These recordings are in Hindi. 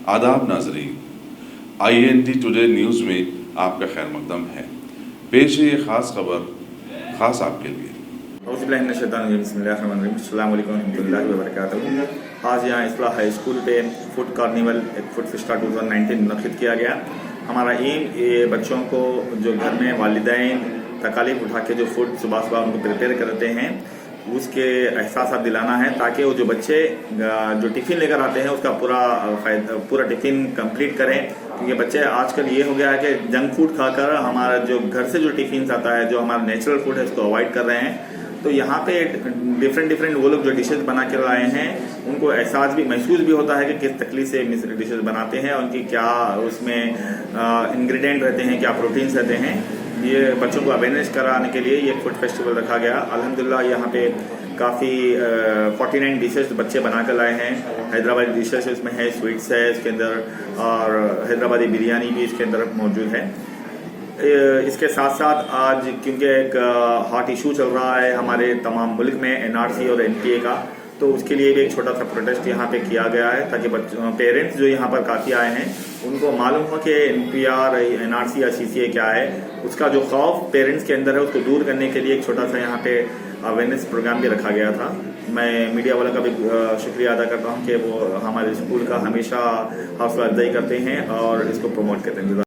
आदाब नाजरीन, INT टुडे न्यूज़ में आपका खैर मकदम है। पेश है ये ख़ास खबर ख़ास आपके लिए। आज यहाँ इस्लाह हाई स्कूल पे फूड कार्निवल एक फूड फिस्टा 2019 मुनक़िद किया गया। हमारा एम ये बच्चों को जो घर में वालिदैन तकालीफ उठा के जो फूड सुबह सुबह उनको प्रिपेयर करते हैं उसके एहसास दिलाना है, ताकि वो जो बच्चे जो टिफ़िन लेकर आते हैं उसका पूरा टिफ़िन कंप्लीट करें। क्योंकि बच्चे आजकल ये हो गया है कि जंक फूड खाकर हमारा जो घर से जो टिफ़िन आता है, जो हमारा नेचुरल फूड है, उसको अवॉइड कर रहे हैं। तो यहाँ पे डिफरेंट वो लोग जो डिशेज बना कर लाए हैं उनको एहसास भी महसूस भी होता है कि किस तकलीफ से डिशेज बनाते हैं और उनकी क्या उसमें इंग्रेडिएंट रहते हैं, क्या प्रोटीन्स रहते हैं। ये बच्चों को अवेयरनेस कराने के लिए ये फूड फेस्टिवल रखा गया। अल्हम्दुलिल्लाह यहाँ पे काफ़ी 49 डिशेस बच्चे बना कर लाए हैं। हैदराबादी डिशेस इसमें है, स्वीट्स है इसके अंदर, और हैदराबादी बिरयानी भी इसके अंदर मौजूद है। इसके साथ साथ आज क्योंकि एक हॉट इशू चल रहा है हमारे तमाम मुल्क में NRC और NPA का, तो उसके लिए भी एक छोटा सा प्रोटेस्ट यहाँ पे किया गया है, ताकि पेरेंट्स जो यहाँ पर काफ़ी आए हैं उनको मालूम हो कि NPR, NRC या CCA क्या है। उसका जो खौफ पेरेंट्स के अंदर है उसको दूर करने के लिए एक छोटा सा यहाँ पे अवेयरनेस प्रोग्राम भी रखा गया था। मैं मीडिया वालों का भी शुक्रिया अदा करता हूँ कि वो हमारे स्कूल का हमेशा हौसला अफजाई करते हैं और इसको प्रमोट करते हैं।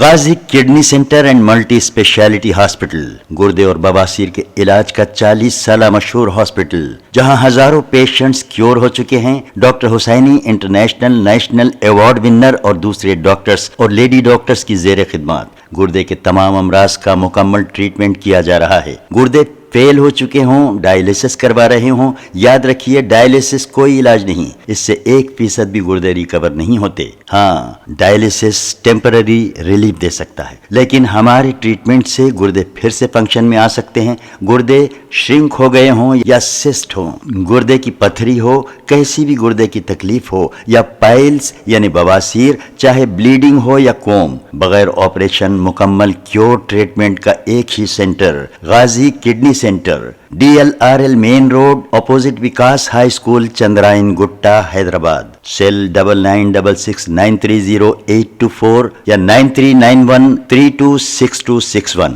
Ghazi kidney centre and multi speciality hospital, गुर्दे और बवासीर के इलाज का 40 साल मशहूर हॉस्पिटल, जहां हजारों पेशेंट्स क्योर हो चुके हैं। Doctor Husaini international national award winner और दूसरे डॉक्टर्स और लेडी डॉक्टर्स की जेर खिदमत गुर्दे के तमाम अमराज का मुकम्मल ट्रीटमेंट किया जा रहा है। गुर्दे फेल हो चुके हों, डायलिसिस करवा रहे हों, याद रखिए डायलिसिस कोई इलाज नहीं, इससे 1% भी गुर्दे रिकवर नहीं होते। हाँ, डायलिसिस टेम्पररी रिलीफ दे सकता है, लेकिन हमारे ट्रीटमेंट से गुर्दे फिर से फंक्शन में आ सकते हैं। गुर्दे श्रिंक हो गए हों या सिस्ट हो, गुर्दे की पथरी हो, कैसी भी गुर्दे की तकलीफ हो, या पाइल्स यानी बवासीर, चाहे ब्लीडिंग हो या कोम, बगैर ऑपरेशन मुकम्मल क्योर ट्रीटमेंट का एक ही centre, Ghazi kidney centre, DLRL main road, opposite Vikas high school, Chandrayan Gutta, Hyderabad. Cell 9966930824 या 9391326261।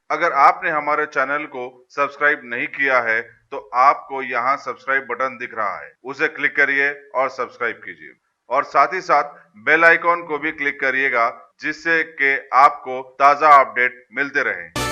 अगर आपने हमारे चैनल को सब्सक्राइब नहीं किया है तो आपको यहाँ सब्सक्राइब बटन दिख रहा है, उसे क्लिक करिए और सब्सक्राइब कीजिए, और साथ ही साथ बेल आइकॉन को भी क्लिक करिएगा, जिससे कि आपको ताज़ा अपडेट मिलते रहे।